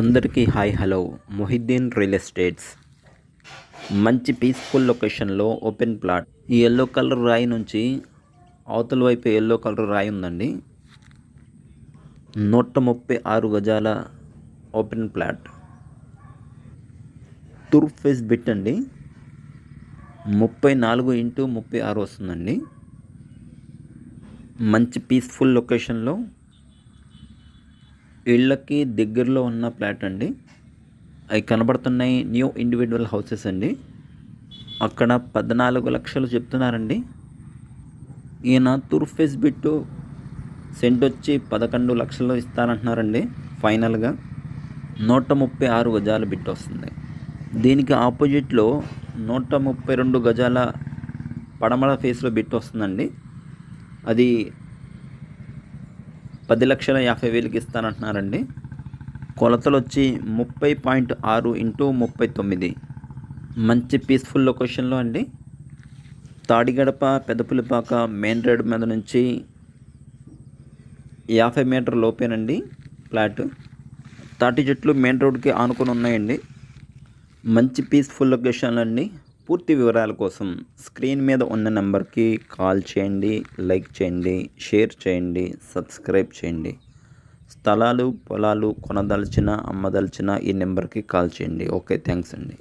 అందరికీ hi hello. Mohiddin real estates మంచి peaceful లొకేషన్లో ఓపెన్ ప్లాట్. ఈ ఎల్లో కలర్ రాయి నుంచి అవతల వైపు ఎల్లో కలర్ రాయి ఉందండి. 136 గజాల ఓపెన్ ప్లాట్. తూర్పు ఫేస్ బిట్ అండి. 34x36 వస్తుందండి. మంచి పీస్ఫుల్ లొకేషన్లో ఇళ్ళకి దగ్గరలో ఉన్న ప్లాట్ అండి. అవి కనబడుతున్నాయి న్యూ ఇండివిజువల్ హౌసెస్ అండి. అక్కడ 14 లక్షలు చెప్తున్నారండి. ఈయన తూర్పు ఫేస్ బిట్టు సెంట్ వచ్చి 11 లక్షలు ఇస్తానంటున్నారండి. ఫైనల్గా 136 గజాల బిట్ వస్తుంది. దీనికి ఆపోజిట్లో 132 గజాల పడమర ఫేస్లో బిట్ వస్తుందండి. అది 10,50,000కి ఇస్తానంటున్నారండి. కొలతలు వచ్చి 30.6 x 39. మంచి పీస్ఫుల్ లొకేషన్లో అండి. తాడిగడప పెదపులిపాక మెయిన్ రోడ్ మీద నుంచి 50 మీటర్ లోపేనండి ఫ్లాట్. తాటి చెట్లు మెయిన్ రోడ్కి ఆనుకొని ఉన్నాయండి. మంచి పీస్ఫుల్ లొకేషన్ అండి. పూర్తి వివరాల కోసం స్క్రీన్ మీద ఉన్న నెంబర్కి కాల్ చేయండి, లైక్ చేయండి, షేర్ చేయండి, సబ్స్క్రైబ్ చేయండి. స్థలాలు పొలాలు కొనదలిచిన అమ్మదలిచిన ఈ నెంబర్కి కాల్ చేయండి. ఓకే, థ్యాంక్స్ అండి.